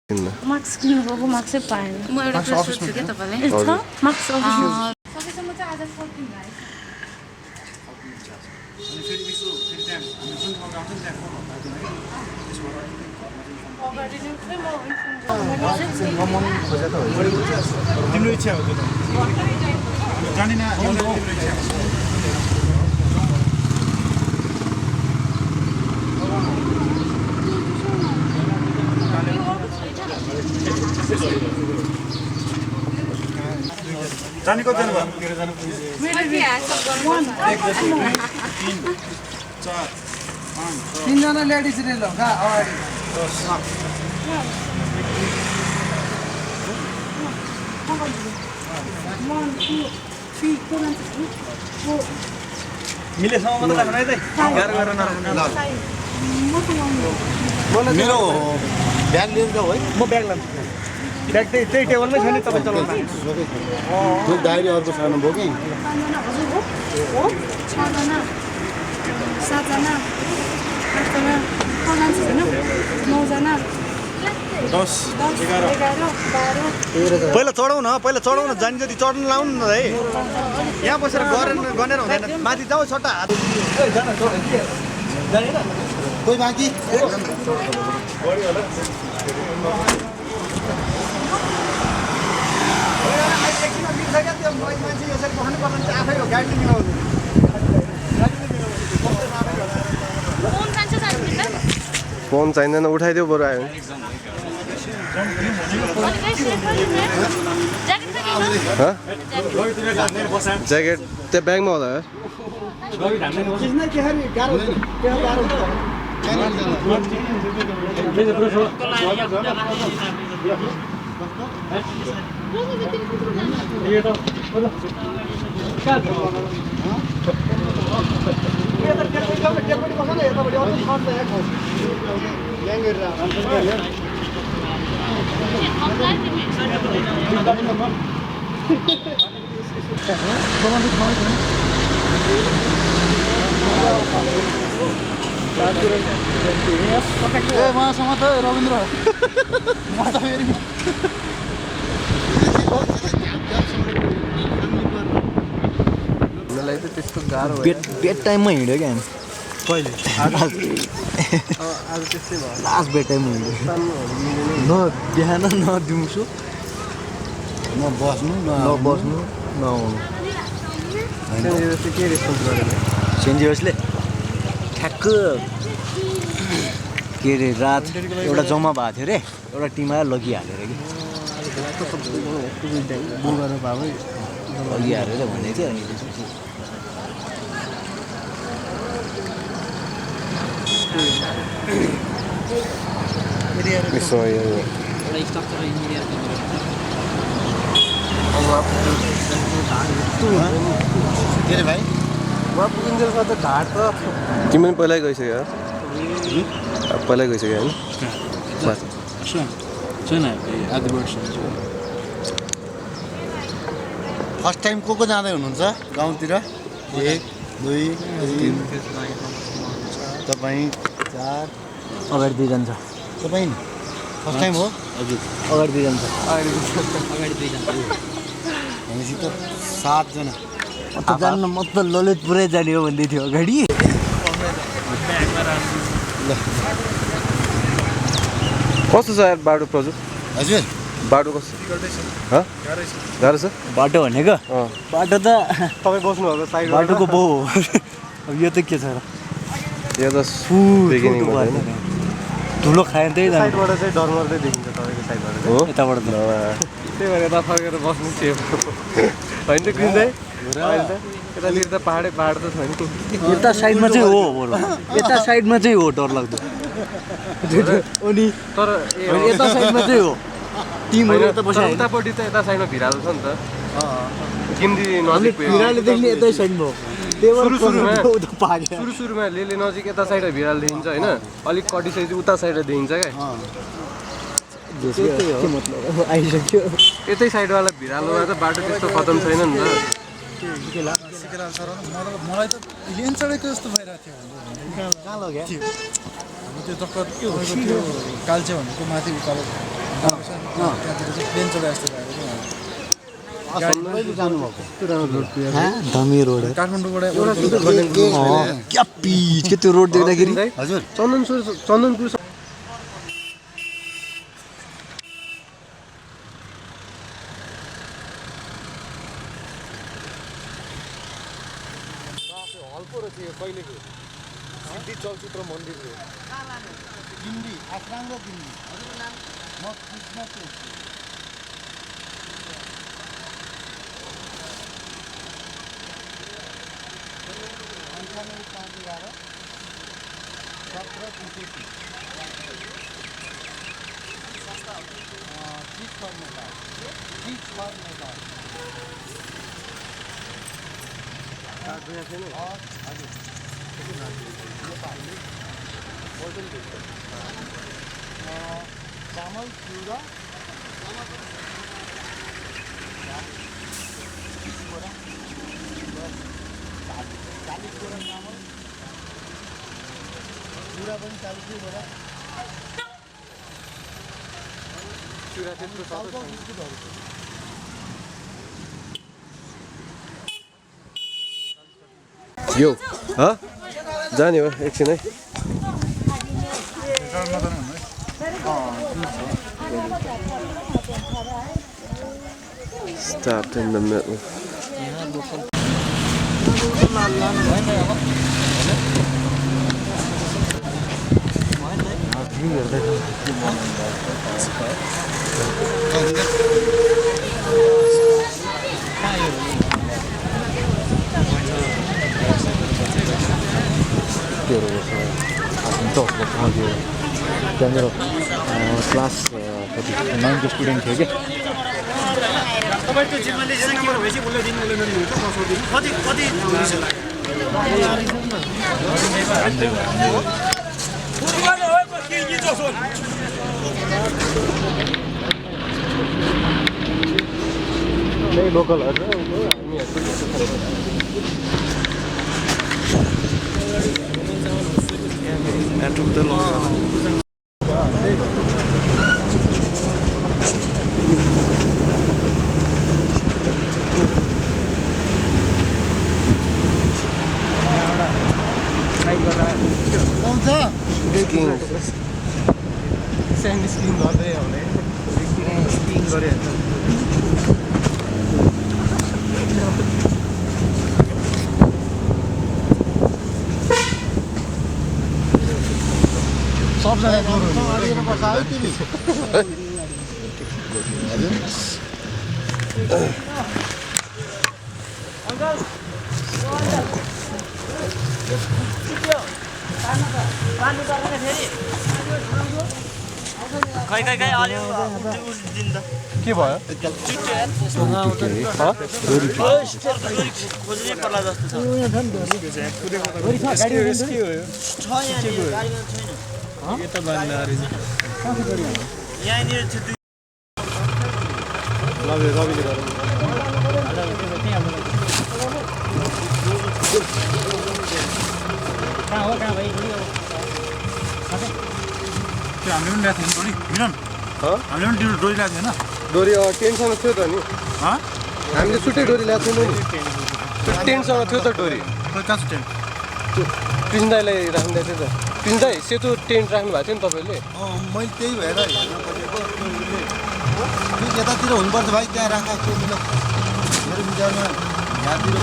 Marks किन्नुभएको मार्क्सै पाएन म एउटा प्रश्न सोध्छु के तपाईलाई छ मार्क्स सकेसम्म चाहिँ आज फर्किनु भयो अनि फेरि यसो फेरि त्यहाँ हामी जुन ठाउँ आउँछ नि त्यहाँ फोन हाल्दैन कि तिम्रो इच्छा हो त्यो त जानिन तिम्रो इच्छा जाने कति जानु भयो तीनजना लेडिज ले लो का अगाडि मिलेसम्म मात्र राख्नु है त गाह्रो गरेर नराख्नु मेरो ब्याग लिएर जाऊ है म ब्याग लान्छु ब्याग त्यही टेबलमै छ नि तपाईँ चलाउनु त्यो डायरी अर्को सानो बोकेँ 7 जना 8 जना 9 जना 10 11 पहिला चढाउन जानी जति चढ्न लाउनु न है यहाँ बसेर गरेर हुँदैन माथि जाऊ सट्टा हात कोही बाँकी फोन चाहिँदैन उठाइदेऊ बरु आयो ज्याकेट त्यो ब्यागमा होला उहाँसँग त रविन्द्र म त फेरि मलाई त त्यस्तो गाह्रो बेड टाइममा हिँड्यो क्या हामी कहिले आज त्यस्तै भयो लास्ट बेड टाइममा हिँड्यो न बिहान न दिउँसो न बस्नु न बस्नु नआउनु के रेस्पोन्स गरेर सेन्ट जेभियर्सले ठ्याक्क के अरे रात एउटा जम्मा भएको थियो अरे एउटा टिम आएर लगिहाल्यो अरे कि लगिहाल्यो अरे भन्दै थियो अनि त्यसपछि यसो के अरे भाइ वहाँ पुगिन्जेलमा त ढाड त तिमी पनि पहिल्यै गइसक्यो पहिल्यै गइसक्यो होइन फर्स्ट टाइम को जाँदै हुनुहुन्छ गाउँतिर 1 2 3 तपाईँ 4 अगाडि दुईजना छ तपाईँ फर्स्ट टाइम हो हजुर अगाडि दुईजना छ भनेपछि त 7 जना म त जान्न म त ललितपुरै जाने हो भन्दै थियो अगाडि कस्तो छ यार बाटो प्रजु हजुर बाटो कस्तो गाह्रो छ बाटो भनेको बाटो त तपाईँ बस्नुभएको साइड बाटोको बो हो अब यो त के छ र यो त धुलो खायो त्यही जानु साइडबाट चाहिँ डर मार्दै देखिन्छ तपाईँको साइडबाट हो यताबाट त त्यही भएर यता फर्केर बस्नु थियो होइन त किन्दै यतातिर त पहाड त छ नि यता साइडमा चाहिँ हो बरु यता साइडमा चाहिँ हो डरलाग्दो अनि तर यता साइडमा चाहिँ हो टिमहरू यता बस्यो उतापट्टि त यता साइडमा भिरालो छ नि त किन्दी नजिक भिराले देख्ने यतै साइडमा हो सुरुमा लेले नजिक यता साइड भिरालो देखिन्छ होइन अलिक कटिसकेपछि उता साइड देखिन्छ क्या आइसक्यो यतै साइडवाला भिरालोमा त बाटो त्यस्तो खतम छैन नि त मलाई त लेन चढेको जस्तो भइरहेको थियो कहाँ लग्यो त्यो टक्कर त्यो काल्चे भनेको माथि उकालो त्यहाँतिर चाहिँ प्लेन चढाए जस्तो कहिले जानुभएको धमी रोड काठमाडौँबाट क्या पिच के त्यो रोड देख्दाखेरि हजुर चन्दनपुर चलचित्र मन्दिर दिल्ली आश्राम र दिल्ली म कृष्ण चामल चिउरा चालिस बोरा चामल चिउरा पनि 40 बोरा चिउरा त्यत्रो यो जाने हो एकछिन है Stopped in the middle. त्यहाँनिर क्लास 9को स्टुडेन्ट थियो कि तपाईको जिम्मेवारी चाहिँ के हो भएपछि उसले दिनु कति लोकलहरु सबजना जोरो बस्छ है तिमी के भयो हामीले पनि ल्याएको थियौँ मिलन हामीले पनि डोरी ल्याएको थिएन डोरी टेन्टसँग थियो त नि हामीले छुट्टै डोरी ल्याएको थियौँ नि टेन्टसँग थियो त डोरी कहाँ छ टेन्ट पिन्दाईलाई राख्दै थियो त पिन्दाई सेतो टेन्ट राख्नु भएको थियो नि तपाईँले मैले त्यही भएर हेर्न खोजेको यतातिर हुनुपर्छ भाइ त्यहाँ राखेको थियो मेरो विचारमा यहाँतिर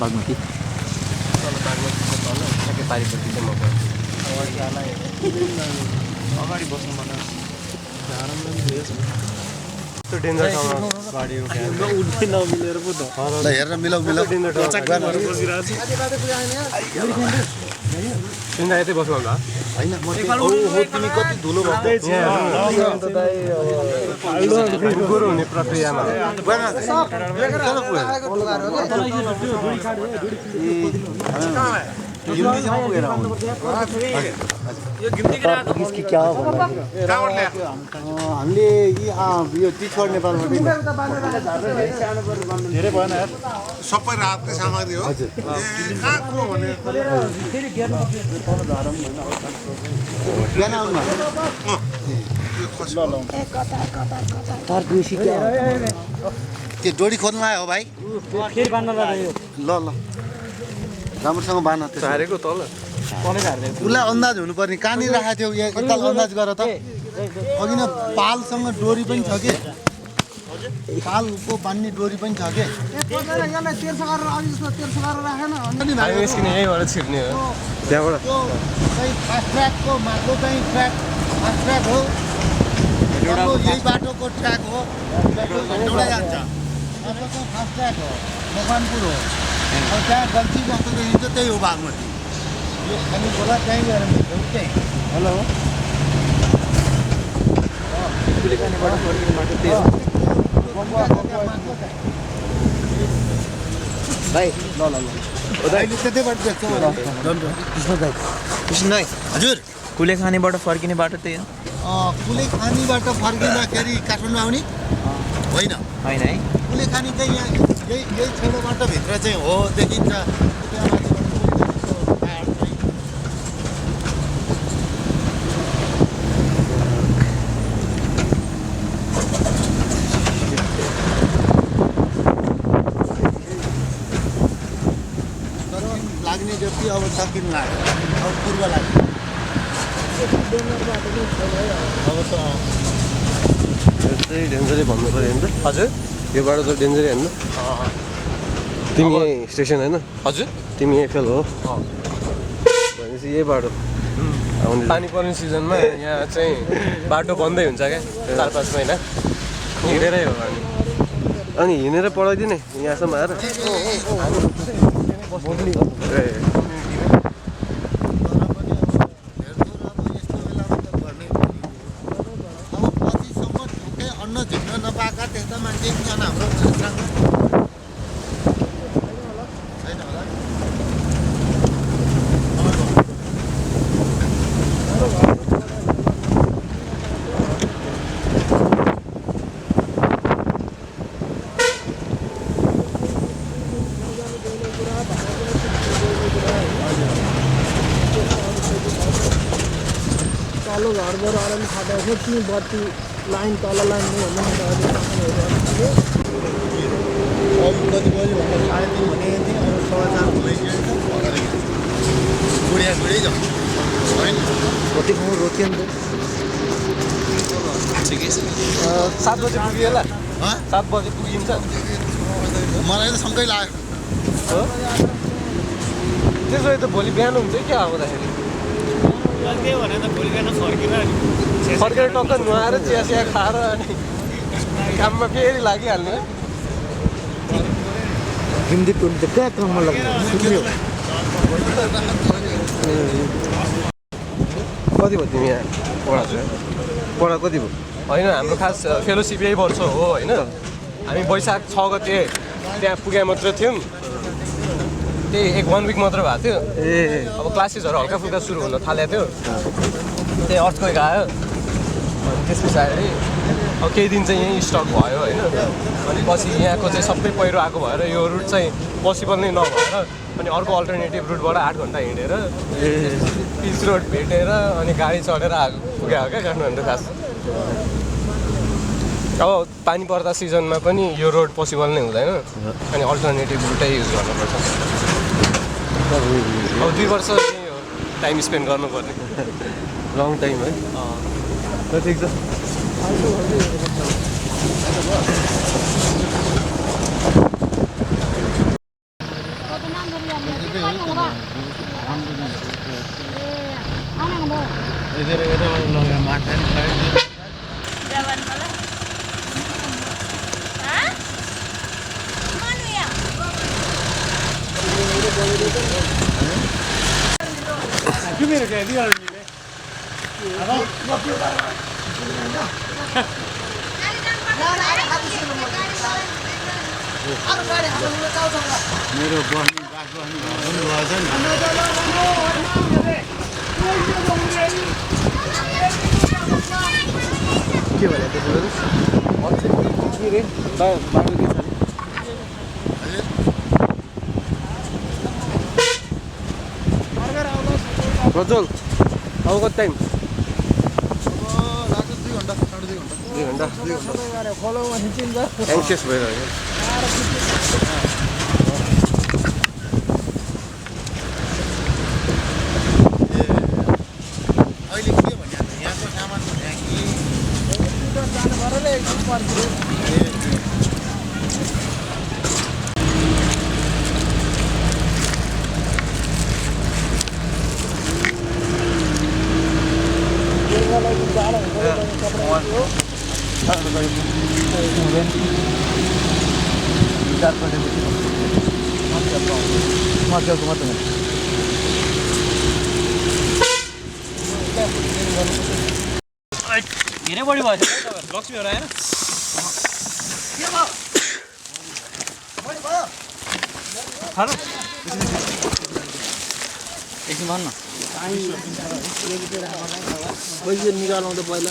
बागमती पारिपट्टि चाहिँ म अगाडि बस्नु मन त्यो डेन्जर ठाउँमा गाडी नमिलेर पो त ल हेरेर मिलाउ मिलाउ तिमीलाई यतै बस्नु होला होइन तिमी कति धुलो गुरु हुने प्रक्रियामा हामीले यो टिचर नेपालबाट धेरै भएन यार सबै रातकै सामग्री हो कहाँको भने बिहान आउनु त्यो डोरी खोल्नु आयो भाइ ल ल राम्रोसँग बाँध्न त्यो हारेको तल उसलाई अन्दाज हुनुपर्ने कहाँनिर राखेको थियो एकताल अन्दाज गर त अघि न पालसँग डोरी पनि छ कि पालको बान्ने डोरी पनि छ कि हामी निस्किने यहीँबाट छिर्ने हो त्यहाँबाट त्यो चाहिँ फास्ट ट्र्याकको माथि चाहिँ फास्ट ट्र्याक हो यही बाटोको ट्र्याक हो एउटा जान्छ फास्ट ट्र्याक हो मकवानपुर हो अब त्यहाँ गल्ती जस्तो देखिन्छ त्यही हो बागमती यो खाली खोला त्यहीँ गएर मिल्छ त्यहीँ हेलो भाइ ल ल ल अहिले त्यतैबाट देख्छ कृष्ण दाइ हजुर कुलेखानीबाट फर्किने बाटो त्यही हो कुलेखानीबाट फर्किँदाखेरि काठमाडौँ आउने होइन होइन है कुलेखानी चाहिँ यहाँ यही छेउबाट भित्र चाहिँ हो देखिन्छ लाग्ने जति अब सकिनु लाग्यो अब पूर्व लाग्यो अब त चाहिँ डेन्जरै भन्नु पऱ्यो नि त हजुर यो बाटो त डेन्जरै होइन तिमी यही स्टेसन होइन हजुर तिमी यही फेल हो भनेपछि यही बाटो आउने पानी पर्ने सिजनमा यहाँ चाहिँ बाटो बन्दै हुन्छ क्या 4-5 महिना हिँडेरै हो अनि हिँडेर पढाइदिने यहाँसम्म आएर नपाएका त्यस्ता मान्छे छन् हाम्रो छैन होला कालो घरबाट अलिअलि खाँदा चाहिँ बत्ती लाइन तल लाइन कति बजी भन्दा 3:30 भनेको थिएँ अब 4:15 भइसकेको बुढिया बुढी जाउँ होइन कति खाउँ रोकियो नि त 7 बजे पुग्यो होला 7 बजे पुगिन्छ मलाई त सँगै लाग्यो त्यसो भए त भोलि बिहान हुन्छ क्या आउँदाखेरि फर्केर टक्क नुहाएर चिया खाएर अनि काममा फेरि लागिहाल्ने हिन्दी टोली त क्या क्रममा लाग्यो कति भयो तिमी यहाँ पढा कति भयो होइन हाम्रो खास फेलोसिप यही वर्ष हो होइन हामी वैशाख 6 गते त्यहाँ पुगे मात्र थियौँ त्यही 1 विक मात्र भएको थियो अब क्लासेसहरू हल्का फुल्का सुरु हुन थालेको थियो त्यही अर्थक्वेक आयो अनि त्यस पछाडि अब केही दिन चाहिँ यहीँ स्टक भयो होइन अनि पछि यहाँको चाहिँ सबै पहिरो आएको भएर यो रुट चाहिँ पोसिबल नै नभएर अनि अर्को अल्टरनेटिभ रुटबाट 8 घन्टा हिँडेर पिच रोड भेटेर अनि गाडी चढेर पुग्यो क्या काठमाडौँ खास अब पानी पर्दा सिजनमा पनि यो रोड पोसिबल नै हुँदैन अनि अल्टरनेटिभ रुटै युज गर्नुपर्छ अब 2 वर्ष टाइम स्पेन्ड गर्नुपर्ने लङ टाइम है ल ठिक छ मेरो बस्ने भएछ नि के भने के रे बाटो के छ प्रज्वल अब कति टाइम लाग्छ 2 घण्टा 2.5 घण्टा 2 घण्टा फलोमा खिचिन्छ एङ्सियस भइरहेको अहिले के भन्या यहाँको सामान भन्या कि जानु पऱ्यो एकछिन पर्छ धेरै बढी भयो लक्ष्मीहरू आएन एकछिन भन्न पैसा निकालौँ त पहिला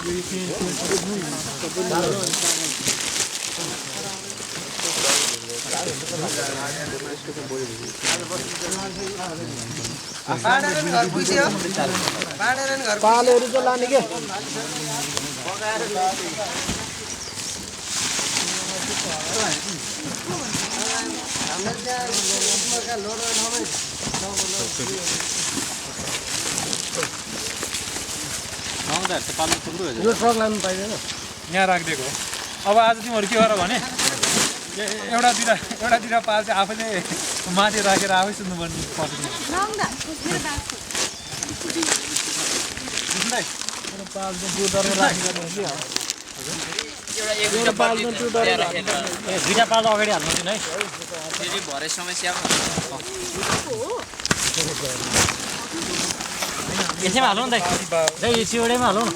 पालेहरू चाहिँ लाने के यो ट्रक लानु पाइँदैन यहाँ राखिदिएको हो अब आज तिमीहरू के गर भने एउटा दुईवटा पाल चाहिँ आफैले माथि राखेर आफै सुन्नुपर्ने पर्छ दुईवटा पाल अगाडि हाल्नु है भरे समस्या यसैमा हालौँ नि त यो चिउडेमा हालौँ न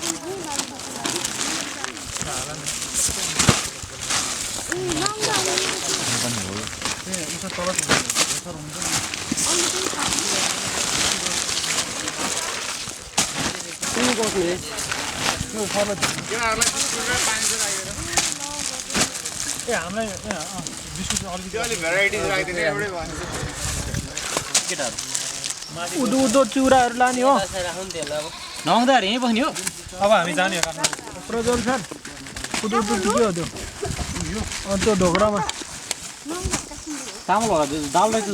ए हामीलाई बिस्कुट अलिकति भेराइटिज राखिदिने एउटै भयो केटाहरू उदो उदो चिउराहरू लाने हो नआउँदाखेरि यहीँ बस्ने हो अब हामी जाने हो काठमाडौँ प्रज्वल सर उदो उदो के हो त्यो त्यो ढोक्रामा चामल होला दाल रहेछ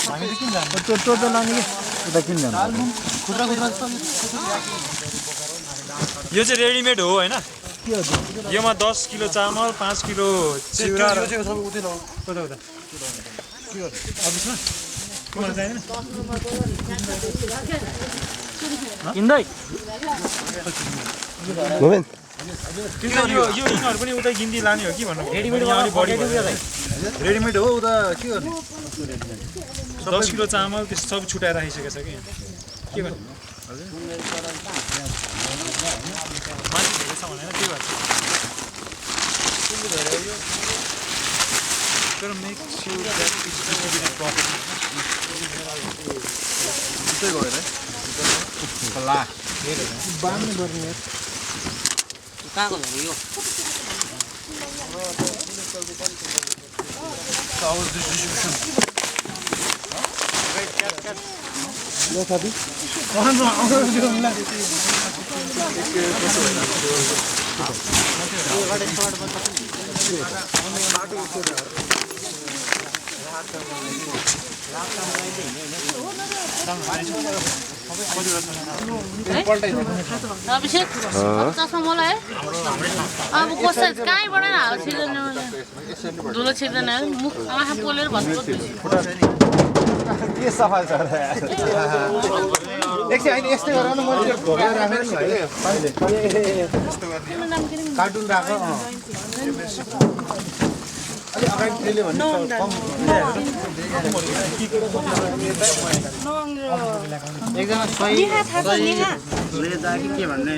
हामी त किन जाने त्यो टोटो लाने कि उता किन जानु खुद्रा यो चाहिँ रेडिमेड हो होइन के हो त्यो योमा 10 किलो चामल 5 किलो चिउरा र उता उता किन्दै यो यिनीहरू पनि उतै गिन्ती लाने हो कि भन्नु रेडिमेड हो उता के गर्ने 10 किलो चामल त्यस्तो सब छुटाएर राखिसकेको छ कि के गर्नु मान्छे धेरै छ भनेर के गर्छ तर make sure that it's distributed properly त्यही गएर बाँध्नु पर्ने कहाँको हो यो अभिषेक चस्मा मलाई अब कसै कहीँबाट हाल छिर्दैन धुलो छिर्दैन मुख आँखा पोलेर भन्नु के सफा छ एकछिन होइन यस्तै गर न मैले घोकेर राखेर नि कार्टुन राख अलि अगाडि त्यसले भन्नु कम एकजना सही ले जा कि के भन्ने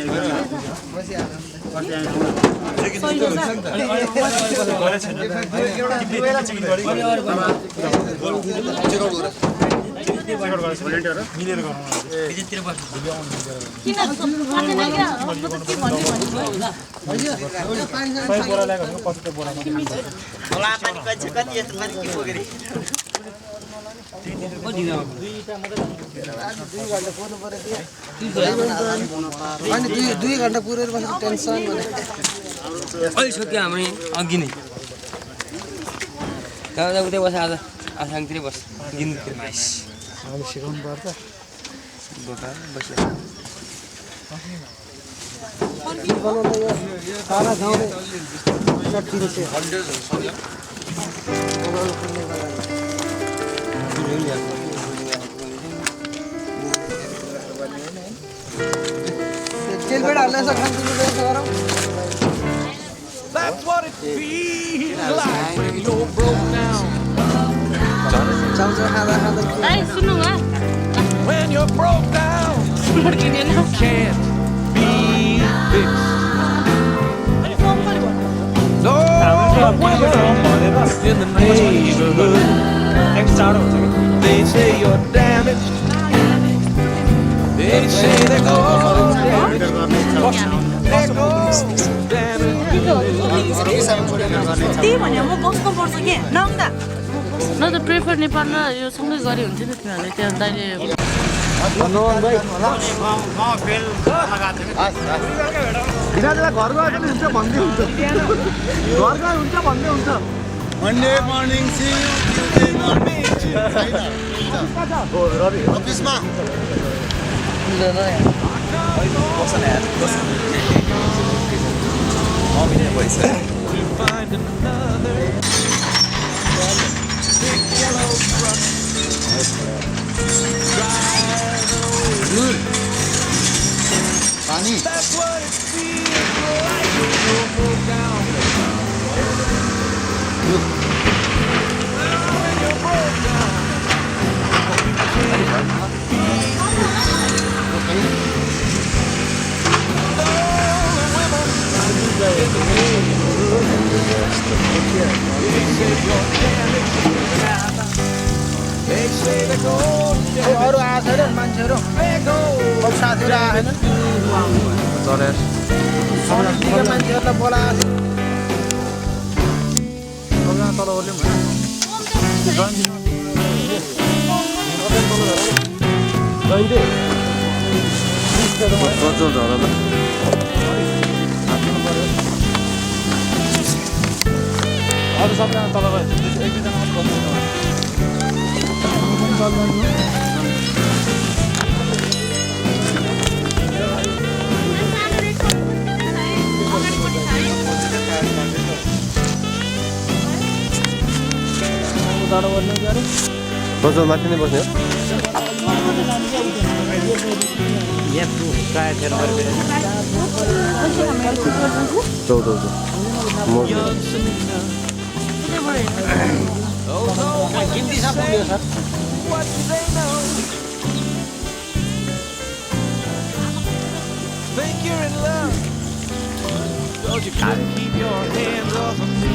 दुई घण्टा पुरेर बसेर टेन्सन अहिले सोध्यो हाम्रो अघि नै कहाँ उतै बस आज आसाङतिरै बस गिन्नुतिर माइस सिकाउनु पर्छ सारा गाउँले तेलपेट हाल्ने छ खानु गरौँ That's what it feels like when you're broke down. Hey, सुन्नु न When you're broke down, you can't be fixed. No woman in the neighborhood. They say you're damaged. They say they go damaged. They go damaged. त्यही भने म बस्नु पर्छ के नम्दा न त प्रेफर नेपाल र यो सँगै गरे हुन्थ्यो नि तिमीहरूले त्यहाँ दाइले घर गयो भने हुन्छ भन्दै हुन्छ घर गयो हुन्छ भन्दै हुन्छ Monday morning see you, Tuesday morning see you. अफिसमा Find another big yellow truck. पानी That's what it feels like when you're broke down. When you're broke down. They say they go अरू आएको छैन मान्छेहरू अब साथीहरू आएन मान्छेहरूलाई बोलाएको तल ओर्ल्यौँ अरू सबजना तल गयो एक दुईजना बस्नु माथि नै बस्ने what they know. Think you're in love, cause you couldn't keep your hands off of me.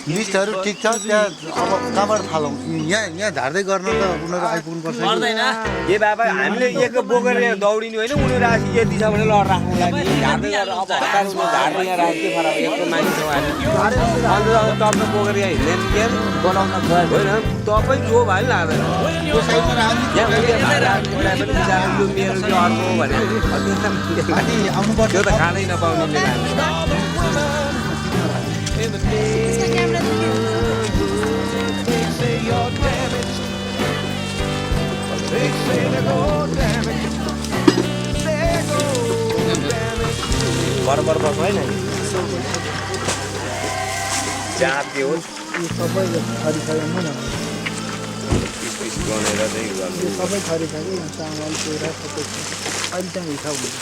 लिस्टहरू ठिक छ त्यहाँ अब कहाँबाट थालौँ यहाँ झार्दै गर्न त उनीहरू आइपुग्नुपर्छ पर्दैन ए बाबा हामीले एक बोकेर दौडिनु होइन उनीहरू आसी यति छ भने लड राख्नु लागि झार्दै गरेर अब हतार झार्दै यहाँ राख्दै फरक यस्तो मान्छे छौँ हामी अन्त टप्प बोकेर यहाँ हिँड्ने के बनाउन होइन तपाईँ जो भयो लाग्दैन मेरो त्यो अर्को भने त्यो त खानै नपाउनेले पर बस होइन चाप के हो यो सबै थरी थरी पिस गनेर चाहिँ यो सबै थरी थरी चामल चिउरा सबै अहिले चाहिँ हिसाब हुन्छ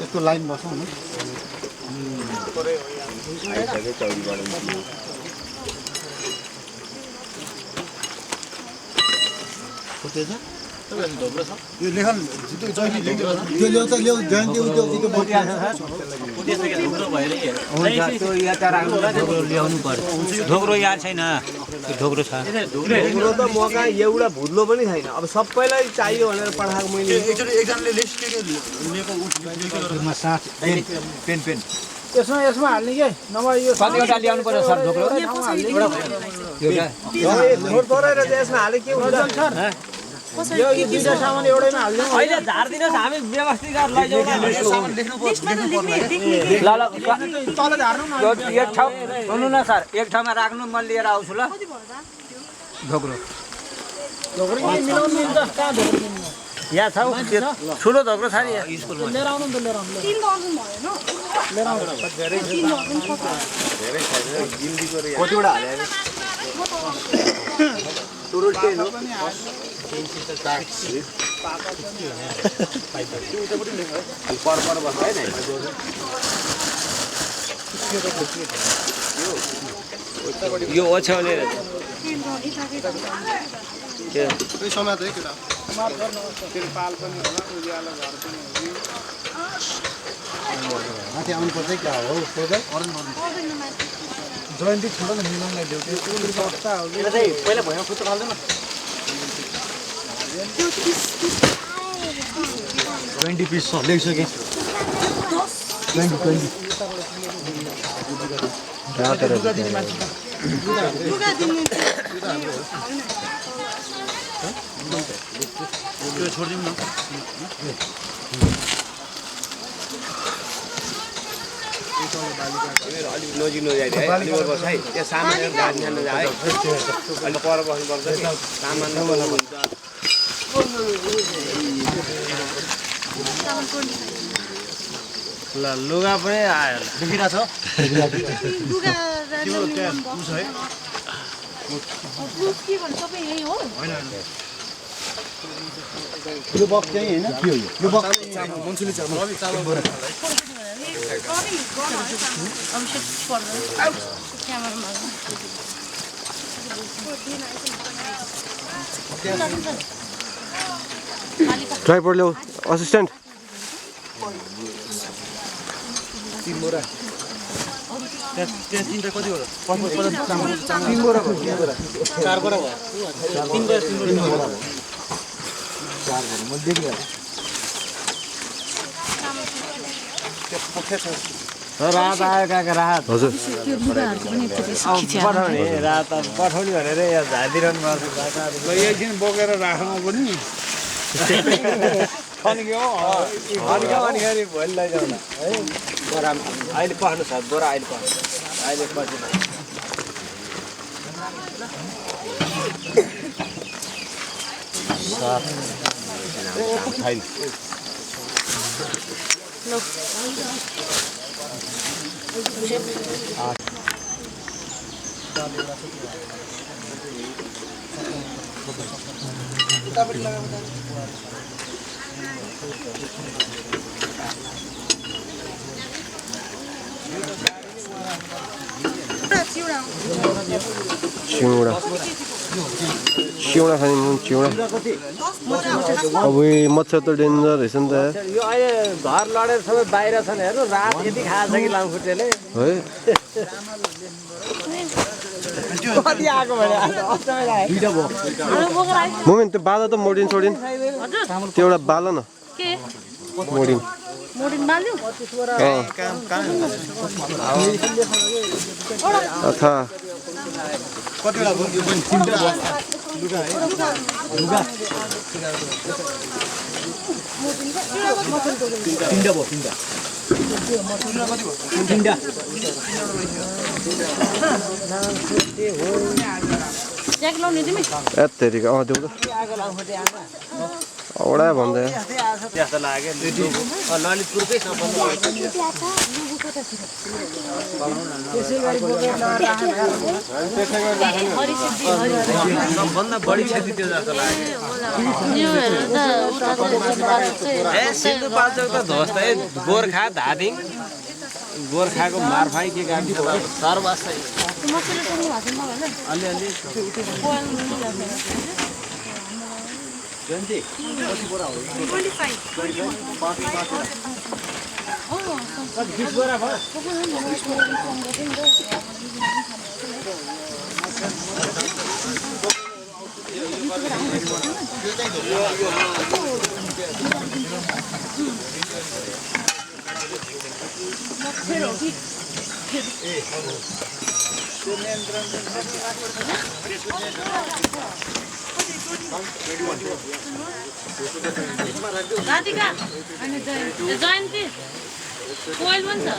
यस्तो लाइन बसौँ न यो लेखन त्यो ल्याउ त ल्याउ जयन्ती त्यो ल्याउनु पर्यो ढोग्रो यहाँ छैन ढोग्रो छ ढोग्रो त मका एउटा भुत्लो पनि छैन अब सबैलाई चाहियो भनेर पठाएको मैले एकजनाले लिस्ट के लिएको पेन पेन यसमा हाल्ने के नभए यो कतिवटा ल्याउनु पर्यो सर ढोग्रो यसमा हाले के हुन्छ यो दुईटा सामान एउटैमा हाल्दिउँ अहिले झार्दिनुहोस् हामी व्यवस्थित गरेर लैजाउँ ल ल तल झार्नु न एक ठाउँ सुन्नु न सर एक ठाउँमा राख्नु म लिएर आउँछु ल ढोग्रो ढोग्रो मिलाउनु मिल्छ कहाँ ढोग्रो मिल्नु यहाँ छ ठुलो ढोग्रो छ नि स्कुलमा लिएर आउनु त लिएर आउनु तीन दर्जन भयो न लिएर आउनु धेरै छैन कतिवटा हाले टुरुल के हो पर पर बस है यो ओछ्याउने के समाज है केटा माथि आउनुपर्छ क्या हो जयन्ती छोड न मिलाउनलाई ड्युटी पहिला भुइँमा खुट्टा फाल्दैन 20 पिस छ लेखिसके 20 छोडिदिउँ न अलिक नजिक नजाइदियो है अलिक बस है त्यो सामानहरू गाडी जानु है अलिक पर बस्नुपर्छ सामान ल लुगा पनि आयो देखिरहेछ लुगा के भन्छ सबै यही हो यो बक्स चाहिँ हैन के हो यो बक्स मन्सुली चामल अभिषेक पर्दैन क्यामेरामा ट्राइपड ल्याऊ असिस्टेन्ट तिनटा कति हो 3 बोरा भयो 4 बोरा भयो 3 बोरा भयो 4 बोरा म देखिरहेको रात आयो काका रात हजुर पठाउने रात पठाउने भनेर यहाँ झारिदिरहनु भएको छ एकदिन बोकेर राख्नु पनि अनि भोलि लैजाउँला है बोरा अहिले पठाउनु छ बोरा अहिले पठाउनु अहिले पछि चिउडा खाने चिउडा अब मच्छर त डेन्जर रहेछ नि त यो अहिले घर लडेर सबै बाहिर छन् हेर्नु रात यति खान्छ कि लामखुट्टेले है कति आएको भने मोमेन्ट त्यो बाला त मोडिन छोडिन त्यो एउटा बाला न के मोडिन मोडिन बाल्यो अथा कतिवटा भयो यो पनि 3टा भयो लुगा है लुगा 3टा भयो 3टा ज्याकेट लाउने तिमी एत्तेरिका देऊ त औडा भन्दै त्यस्तो लाग्यो ललितपुरकै सबभन्दा सबभन्दा बढी क्षति त्यो जस्तो लाग्यो सिन्धुपाल्चोक त ध्वस्त गोर्खा धादिङ गोर्खाको मारफाई के गाडी सर्वस्व अलिअलि राधिका अनि जयन्ती कोइल पनि छ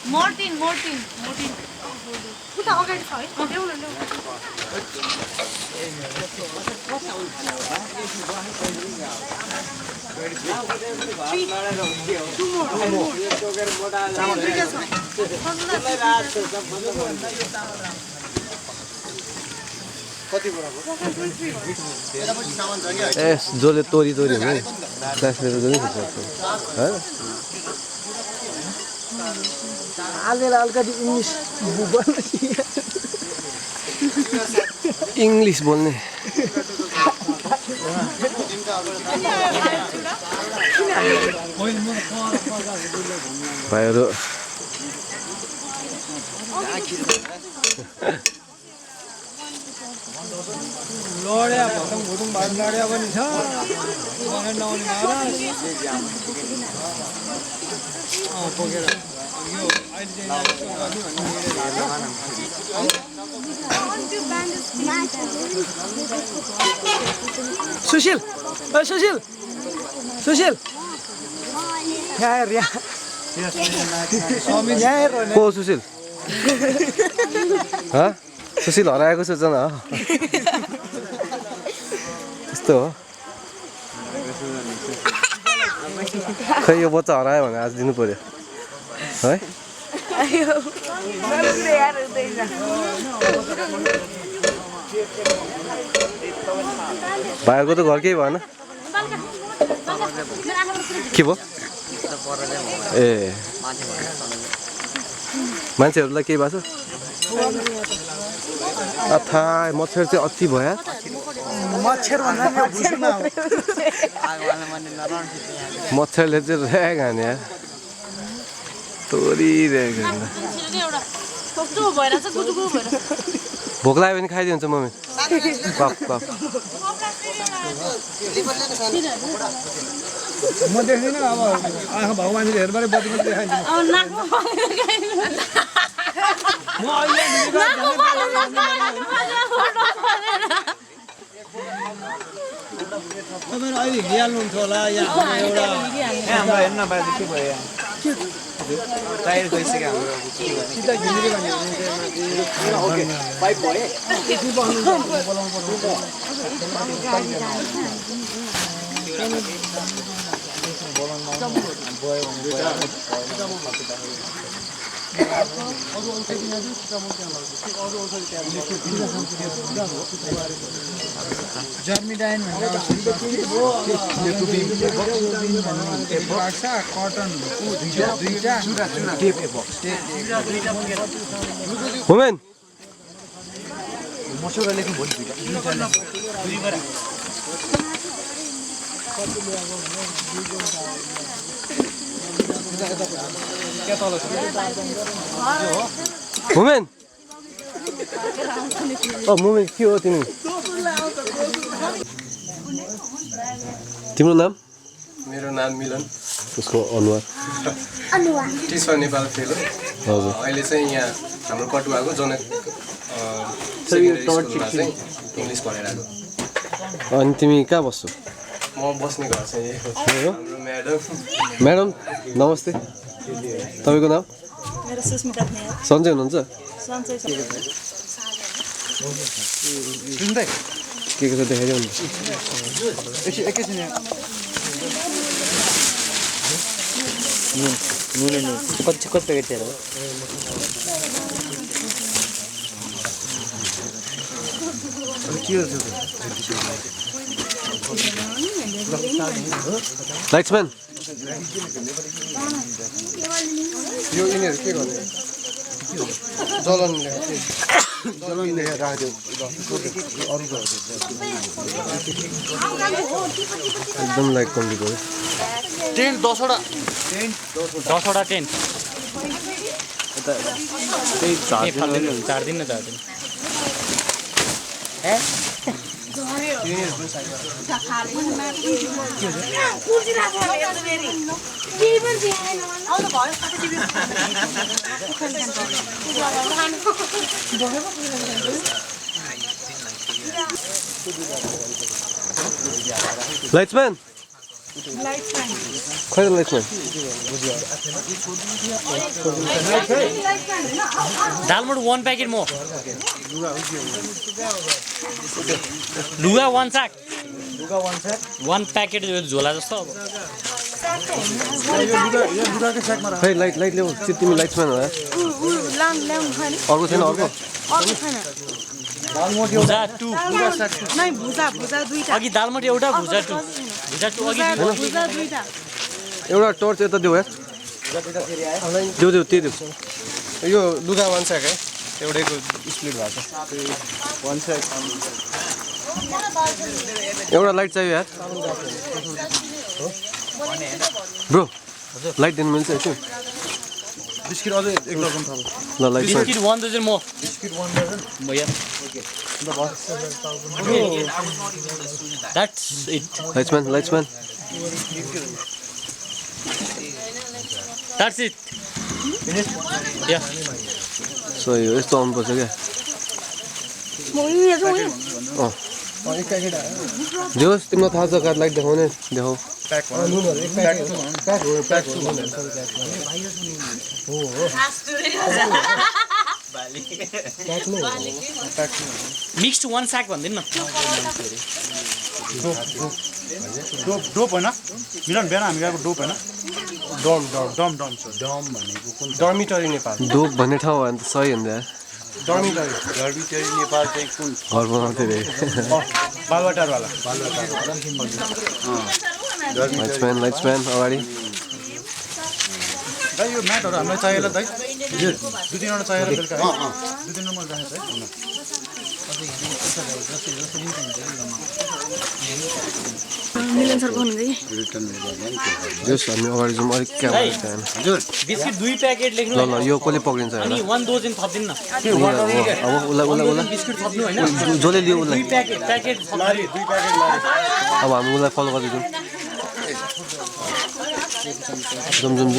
मोर्टिन उता अगाडि छ है ल्याउ न ल्याउ ए जसले तोरी हुन्छ क्लासमेट पनि अलिकति इङ्ग्लिस बोल्ने भाइहरू लड्या भटौँ भुटौँ भाइ लड्या पनि छ नआउने पोकेर यो सुशील सुशील सुशील को सुशील सुशील हराएको छ जना यस्तो हो खै यो बच्चा हरायो भने आज दिनु पर्यो है भाइहरूको त घर केही भएन के भयो ए मान्छेहरूलाई केही भएको छ अथा मच्छर चाहिँ अति भयो मच्छरले चाहिँ ऱ्याग हाने यार तोरिरहेको भोक लाग्यो भने खाइदिन्छ मम्मी कफ कफ म देख्दिनँ अब आँखा भाउ मान्छेले हेर्बारे बत्ती मात्रै देखाइदिनु तपाईँहरू अहिले हिँडिहाल्नुहुन्छ होला यहाँ एउटा हाम्रो हेर्न बाहिर के भयो टायर गइसक्यो हाम्रो सिधा घिमिरे भन्ने पाइप भयो जर्मिडाइन कटन हुमेन हुमेन मुमेन के हो तिमी तिम्रो नाम मेरो नाम मिलन उसको अनुहार टिस्वा नेपाल फेलो हजुर अहिले चाहिँ यहाँ हाम्रो कटुवाको जनक सेकेन्डरी स्कुलमा चाहिँ इङ्ग्लिस पढाइरहेको अनि तिमी कहाँ बस्छौ म बस्ने घर चाहिँ यही हो हाम्रो म्याडम म्याडम नमस्ते तपाईँको नाम मेरो सुस्मिता नेहा सन्चै हुनुहुन्छ सन्चै छ के छ देखाइदियो नि एकैछिन नुन कति प्याकेट थियो लाइट्सम्यान यो यिनीहरू के गर्ने जलन लेखेर राखिदियो एकदम लाइट कम्ती भयो टेन्ट 10वटा टेन्ट चार दिन लाइट्सम्यान खै त लाइट्सम्यान दालमोट 1 प्याकेट म लुगा 1 साक 1 प्याकेट झोला जस्तो अब खै लाइट ल्याऊ तिमी लाइट्सम्यान होला अर्को छैन अर्को भुजा 2 अघि दालमोट एउटा भुजा 2 अघि एउटा टर्च यता देऊ यार देऊ त्यही देऊ यो लुगा 1 स्याक है एउटैको स्प्लिट भएको छ 1 स्याक एउटा लाइट चाहियो यार ब्रो लाइट दिनु मिल्छ एकछिन बिस्किट अझै एक दर्जन थप ल लाइट बिस्किट 1 दर्जन म बिस्किट 1 दर्जन म यार That's it. Lightsman. That's it. Finished? Yeah. So यो यस्तो आउनुपर्छ क्या जोस् तिमीलाई थाहा छ कार्ड लाइट देखाउने देखाऊ Mixed 1 sack भन्दिन न डोप हैन मिलन बिहान हामी गएको डोप हैन डम भनेको कुन डर्मिटरी नेपाल डोप भन्ने ठाउँ अन्त सही हुन्छ यार डर्मिटरी नेपाल चाहिँ कुन घर बनाउँथे रे बालवाटार वाला लाइट्सम्यान अगाडि दाइ यो म्याटहरु हामीलाई चाहिएला दाइ दुई तीनवटा चाहिएला बेलुका दुई तीन नम्बर राखेछ है मिलन सर भन्दै जोस् हामी अगाडि जाउँ अलिक क्यामेरा हजुर बिस्किट 2 प्याकेट लेख्नु ल यो कसले पक्रिन्छ अनि 1 डजन थप्दिन न अब उला बिस्किट थप्नु हैन जसले लियो उसलाई 2 प्याकेट मारी 2 प्याकेट मारी अब हामी उसलाई फलो गर्दै जाउँ जुम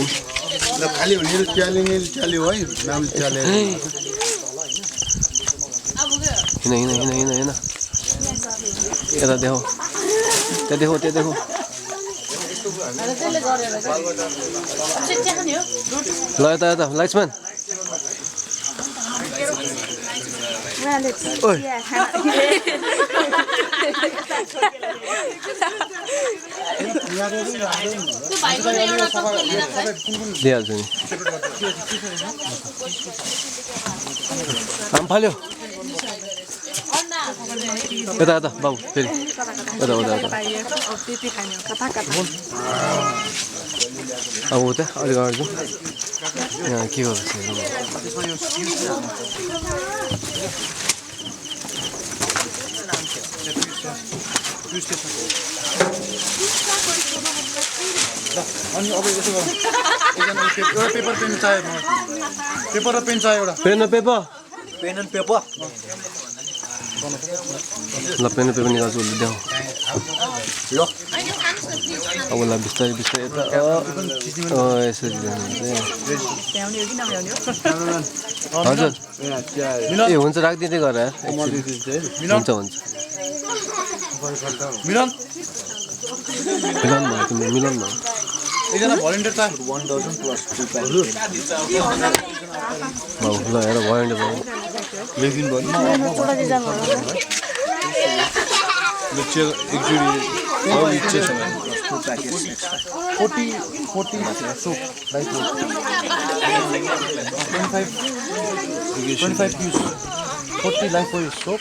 ल खाली हुने चाल्यो है नाम चाले हिँड यता देखो त्यहाँ देखो ल यता लाइट्सम्यान दिइहाल्छु नि आम फाल्यो यता बाबु फेरि यता अब उता अलिक अगाडि जाउँ यहाँ के गर्छ अनि अब यसो गरौँ एकजना एउटा पेपर पेन चाहियो मलाई पेपर र पेन चाहियो एउटा पेन र पेपर पेन एन्ड पेपर ल पेन र पेपर निकाल्छु उसले देऊ ल अब उसलाई बिस्तारै यता यसरी हजुर ए हुन्छ राखिदिँदै गर हुन्छ मिलन मिलन एकजना भलिन्टियर चाहियो 1 डजन प्लस 2 प्याकेट ल हेर भलिन्टियर लेखिदिनु भयो मिक्सचर एक जोडी मिक्सचर छ 40 soap like 25 piece 40 like for your soap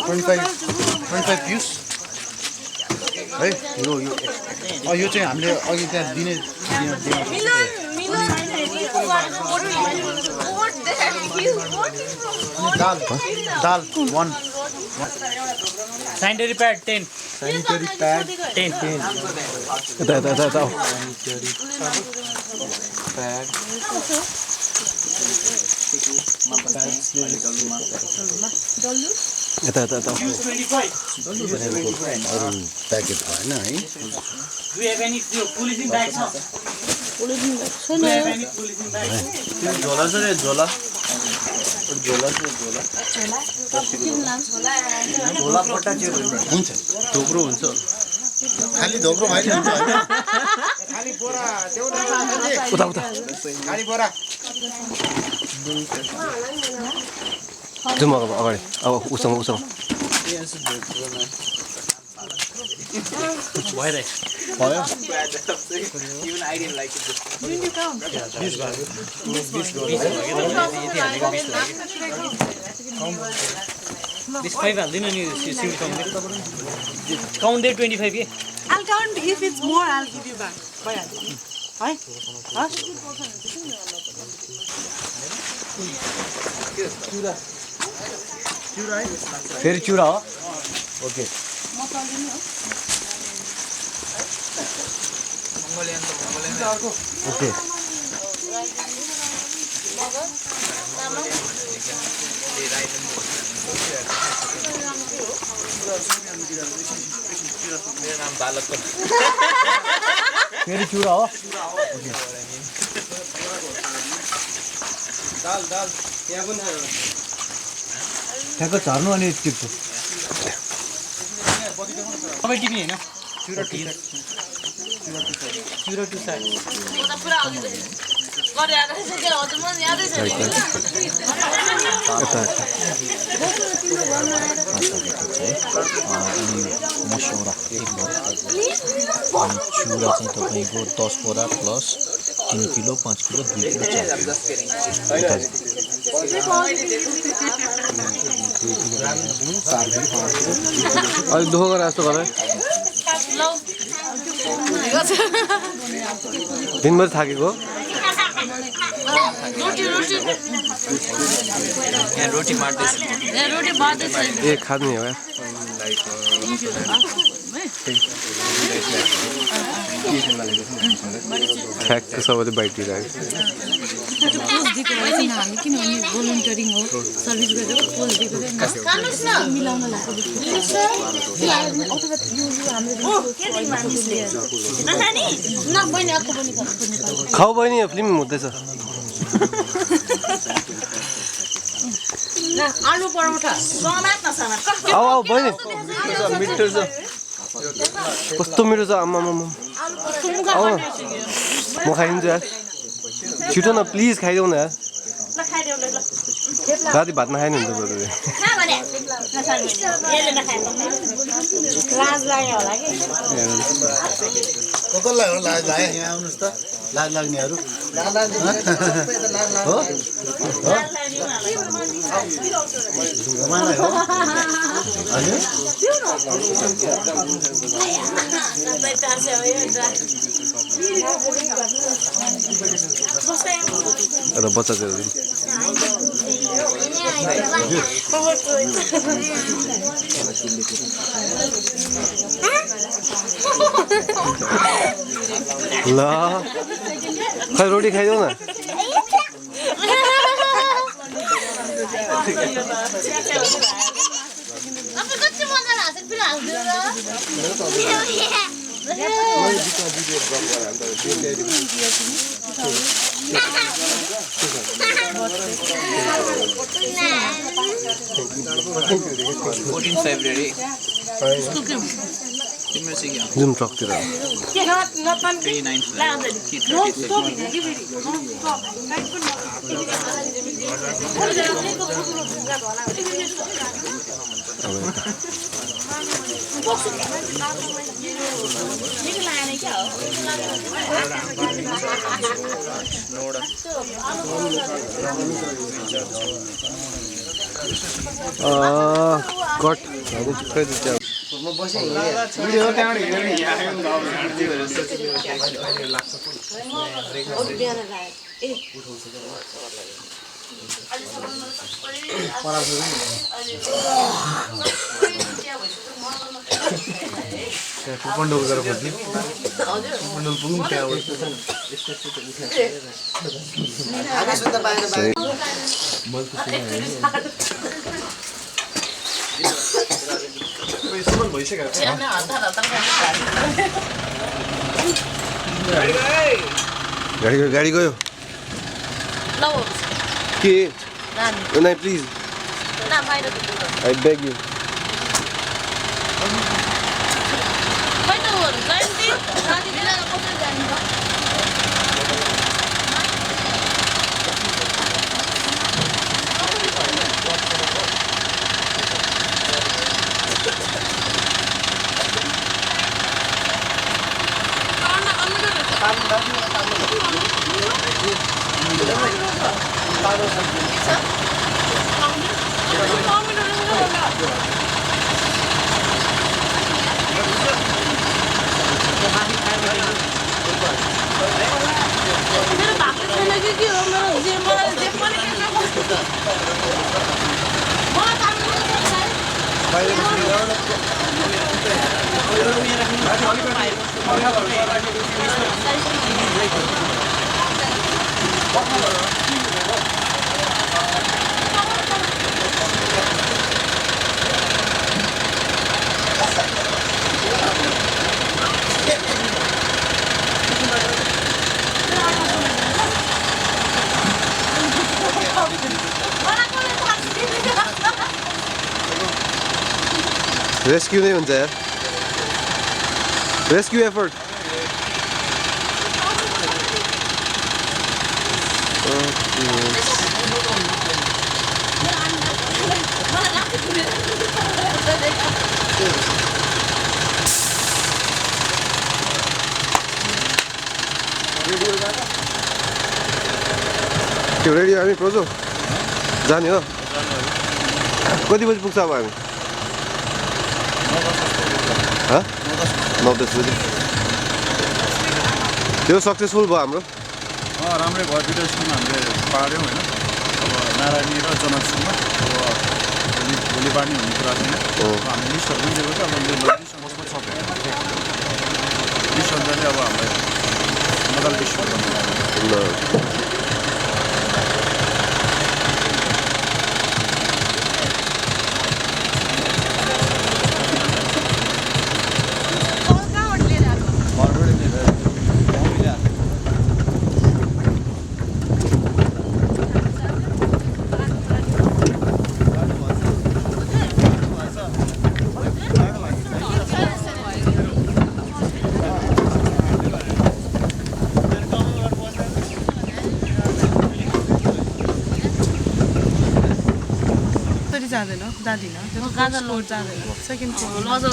25 piece है यो चाहिँ हामीले अघि त्यहाँ दिने दाल 1 Sanitary pad 10. sanitary pad 10. यता प्याकेट भएन है Do you have any policing bags? झोला हुन्छ थोप्रो हुन्छ खाली धोक्रो भएन खाली बोरा उता खाली बोरा जाउँ अगाडि अब उसँग भयो Even I didn't like it. This 5 हाल्दिन नि सिमी count there 25 के I'll count if it's more I'll give you back. भइहाल्यो है फेरि चुरा हो ओके ओके फेरि चुरा हो दाल यहाँ पनि ठ्याक्क झर्नु अनि टिप्छु सबै टिप्ने हैन पुरा अघि गरे आएर चाहिँ के हजुर म यादै छ मसौरा 1 बोरा अनि चुरा चाहिँ तपाईँको 10 बोरा प्लस 3 किलो 5 किलो 2 किलो 4 अलिक दुःख गरेर जस्तो गर दिनभरि थाकेको रोटी मार्दैछ ए खाने हो ठ्याक्क सबैले बाइटिरहेको पोस्ट दिएको भए चाहिँ हामी किनभने भोलन्टियरिङ हो सर्भिस गरेर पोस्ट दिएको चाहिँ मिलाउन खाऊ बहिनी फिल्म हुँदैछ आलु पराठा आऊ बहिनी मिठो छ कस्तो मिठो छ आम्मा आऊ न म खाइदिन्छु यार छिटो न प्लिज खाइदेऊ न यार राति भात नखाइ नि हुन्छ कसलाई हो लाज लाग्यो यहाँ आउनुहोस् त लाज लाग्नेहरू हो मलाई हो र बच्चा ल खै रोटी खाइदेऊ न February. जुम ट्रकतिर कट खै दिन्छ म बसे भिडियो त्यहाँबाट पण्डल गरेर खोज्ने पण्डल पुगौँ त्यहाँबाट गाडी गयो के नानी please I beg you rescue नहीं हुन्छ यार रेस्क्यू एफर्ट त्यो रेडी हामी प्रोजो जाने हो कति बजी पुग्छ अब हामी 9-10 बजी त्यो सक्सेसफुल भयो हाम्रो राम्रै भयो दुईटा स्कुलमा हामीले पार्यौँ होइन अब नारायणी र जनकसम्म अब भोलि पार्ने हुने कुरा छैन हामीले लिस्टहरू पनि दिएको छ अब लिस्टमा छ लिस्ट अनुसारले अब हामीलाई मजाले डिस्ट्रिब्युट गर्नु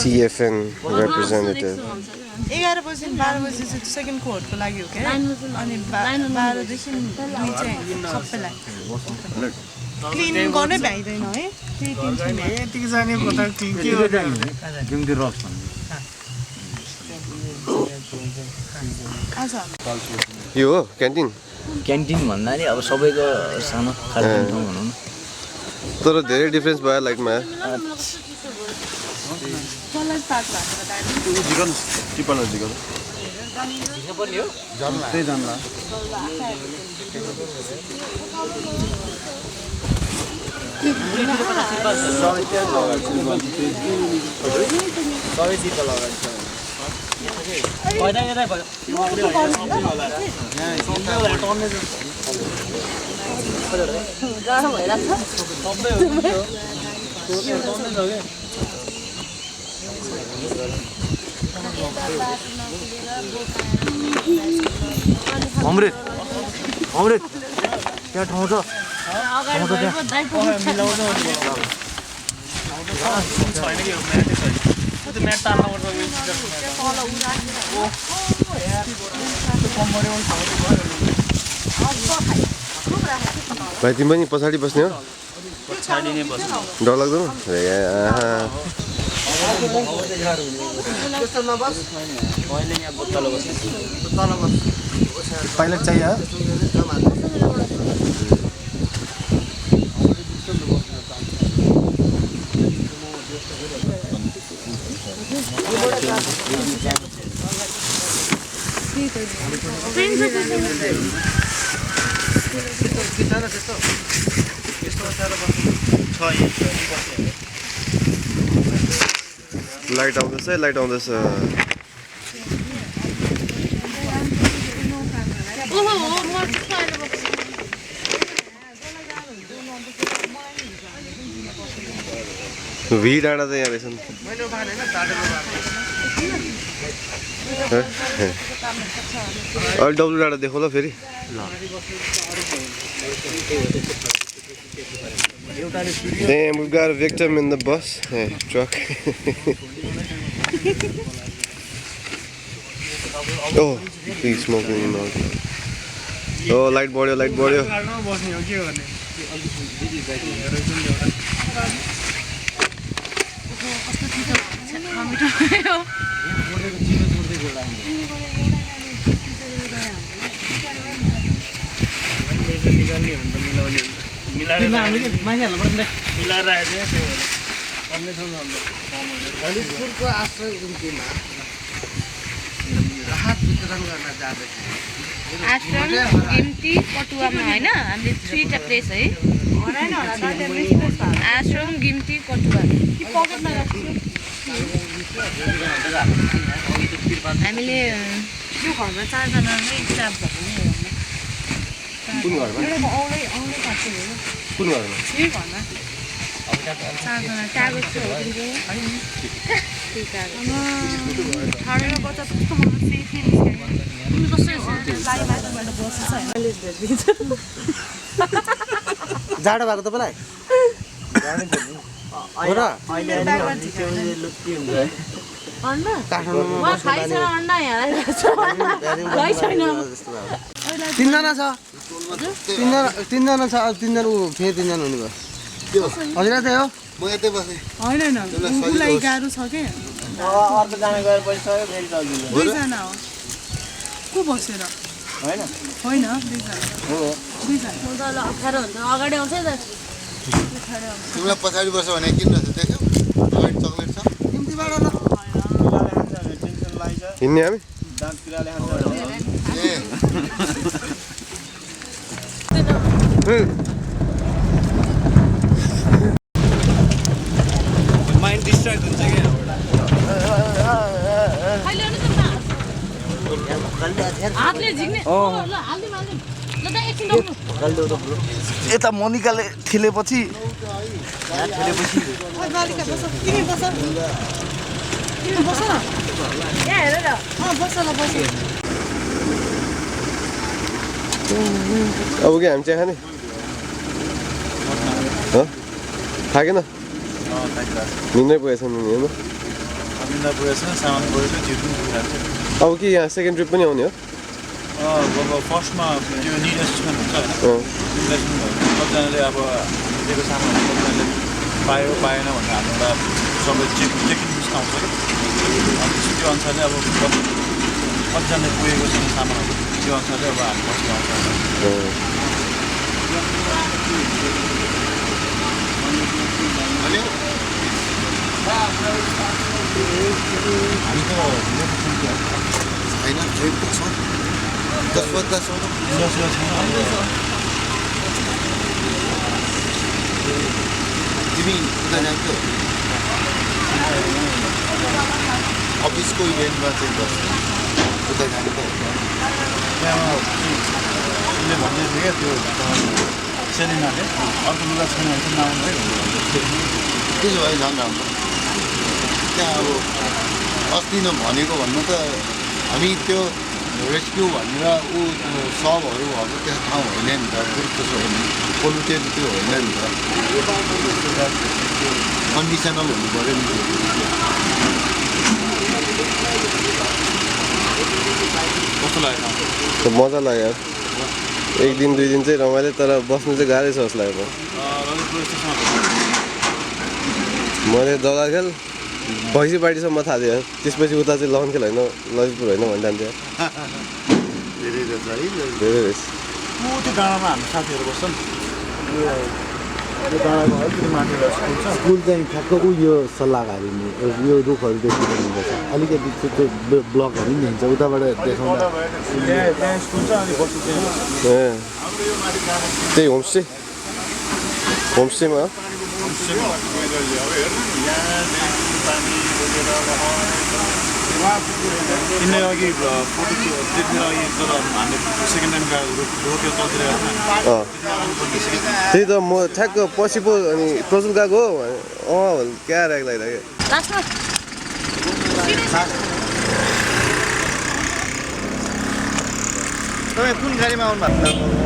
TFN representative 11 बजी 12 बजी चाहिँ सेकेन्ड कोर्टको लागि हो क्या अनि 12 देखि 2 चाहिँ सबैलाई क्लिन गर्नै भ्याइदैन है यतिकै जाने पता क्लिन के हो रक्स यो हो क्यान्टिन क्यान्टिन भन्दा नि अब सबैको सानो खाने ठाउँ भनौँ न तर धेरै डिफरेन्स भयो लाइकमा गाह्रो भइरहेको अमृत त्यहाँ ठाउँ छ अगाडि त्यो म्याट तार्नुपर्छ भाइ तिमी पनि पछाडि बस्ने हो पछाडि नै बस्नु डर लाग्दैन अहिले यहाँ तल बस्नु पाइलट चाहियो लाइट आउँदैछ लाइट आउँदैछ भी डाँडा चाहिँ यहाँ रहेछ नि अहिले डब्लु डाँडा देखो ल फेरि Damn, we've got a victim in the bus, truck. Oh, he's smoking in all. Oh, light body. ललितपुरको आश्रय गुम्तीमा राहत वितरण गर्न जाँदैछ आश्रम गिम्ती कटुवामा हैन हामीले 3 टा प्लेस है आश्रम गिम्ती कटुवा पकेटमा राख्छु हामीले यो घरमा 4 जना नै स्टाफ भएको कुन घरमा कुन घरमा यही घरमा 4 जना कागज छ जाडो भएको तपाईँलाई हो र तीनजना छ तीनजना छ अब तीनजना फेरि तीनजना हुने भयो हजुर त्यही हो म यतै बसेँ होइन उसलाई गाह्रो छ के अर्को जाने गएर बसिसक्यो फेरि चल्दिन्छ दुईजना हो को बसेर होइन होइन दुईजना हो दुईजना अप्ठ्यारो हुन्छ अगाडि आउँछ त तिमीलाई पछाडि बस्छ भने किन रहेछ देख्यौ अगाडि चक्लेट छ तिमीबाट ल हिँड्ने हामी दाँत पिराले हान्छ माइन्ड डिस्ट्र्याक्ट हुन्छ क्या हातले झिक्ने ल हाल्दिम ल त एकछिन रोक्नु यता मोनिकाले ठेलेपछि तिमी बस न यहाँ हेर न बस ल बस अब के हामी चाहिँ खाने थाकेन निन्द्रै पुगेछ नि होइन अब के यहाँ सेकेन्ड ट्रिप पनि आउने हो अब फर्स्टमा त्यो निड एसेसमेन्ट हुन्छ होइन कतिजनाले अब दिएको सामानहरू कतिजनाले पायो पाएन भनेर हामीलाई सबै चेकिङ लिस्ट आउँछ कि अनि त्यो अनुसारले अब कतिजनाले पुगेको छ सामानहरू त्यो अनुसारले अब हामी पछि आउँछ होइन ट्रेनको छ 10 बज्दा छ तिमी उता जान्छौ अफिसको इभेन्टमा चाहिँ बस्छ उता जाने त त्यहाँ उसले भन्दै थियो क्या त्यो सेलिनाले अर्को लुगा छैन भने चाहिँ नआउनु है त्यसो भए झन् राम्रो त्यहाँ अब अस्ति भनेको भन्नु त हामी त्यो रेस्क्यु भनेर ऊ सबहरू अब त्यहाँ ठाउँ होइन नि त त्यसो होइन पोल्युटेड त्यो होइन नि त कन्डिसनल हुनु पऱ्यो नि कस्तो लाग्यो मजा लाग्यो यार एक दिन दुई दिन चाहिँ रमाइलो तर बस्नु चाहिँ गाह्रै छ जस्तो लाग्यो मैले जग्गाखेल भैँसी पार्टीसम्म थाहा थियो त्यसपछि उता चाहिँ लहनखेल होइन ललितपुर होइन भनिरहन्थ्यो धेरै रहेछ है धेरै रहेछ त्यो डाँडामा हाम्रो साथीहरू बस्छन् त्यो डाँडामा अलिकति माथि स्कुल छ स्कुल चाहिँ ठ्याक्क यो सल्लाहकारी यो रुखहरू देखिरहनुपर्छ अलिकति त्यो ब्लकहरू पनि हिँड्छ उताबाट देखाउँदा त्यहाँ स्कुल छ अनि बस्नु चाहिँ ए त्यही होमस्टेमा किन्ने अघि फोटो देख्ने अघि जब हामीले सेकेन्ड टाइम रोक्यो चल्दिरहेको त्यही त म ठ्याक्क पछि पो अनि प्रजुल गएको हो क्या राग लाग्यो तपाईँ कुन गाडीमा आउनु भएको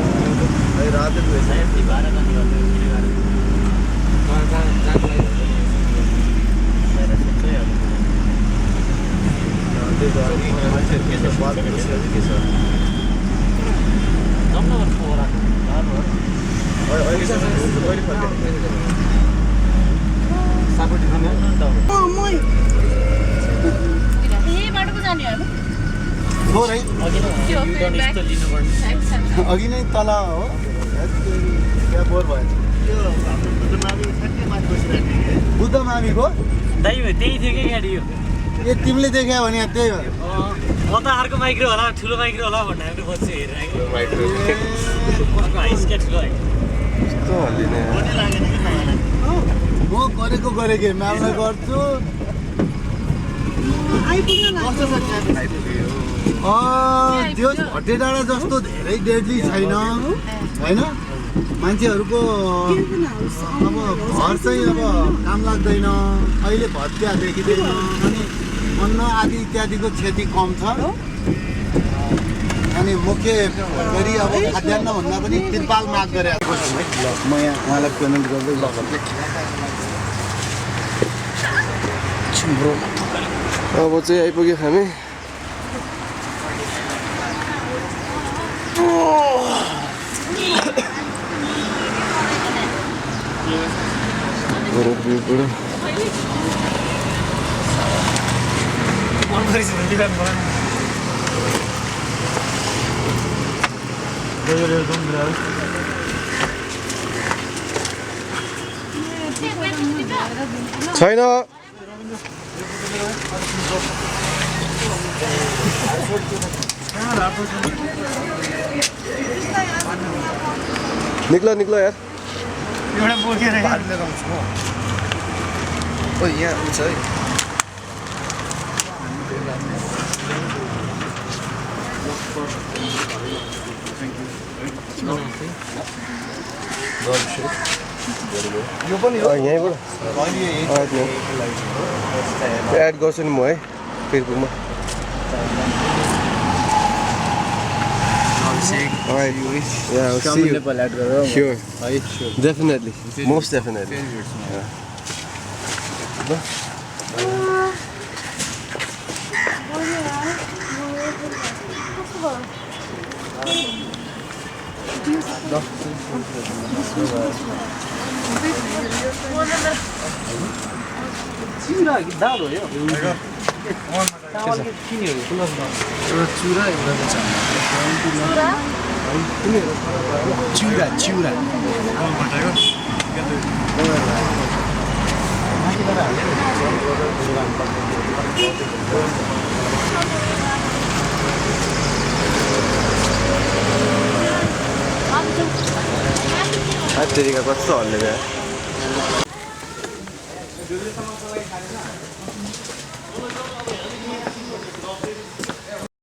अघि नै तल हो बोर भयो बुद्ध मामीको त्यही थियो कि गाडी यो ए तिमीले देख्यौ भने त्यही हो म त अर्को माइक्रो होला ठुलो माइक्रो होला भन्ने हामीले बस्छु म गरेको म्यामलाई गर्छु त्यो भट्टे डाँडा जस्तो धेरै डेडली छैन होइन मान्छेहरूको अब घर चाहिँ अब काम लाग्दैन अहिले भत्या देखिँदैन अनि अन्न आदि इत्यादिको क्षति कम छ अनि मुख्य गरी अब खाद्यान्न भन्दा पनि त्रिपाल माग गरेको छु है ल म यहाँ उहाँलाई पेमेन्ट गर्दै अब चाहिँ आइपुग्यो हामी छैन निक्लो यार एउटा बोकेर ओ यहाँ छ है यो पनि हो यहीँबाट एड गर्छु नि म है फेसबुकमा Alright, yeah, I'll see you. Sure. Definitely. Most definitely. Yeah. चिउरा तेरिका कस्तो हल्ले गयो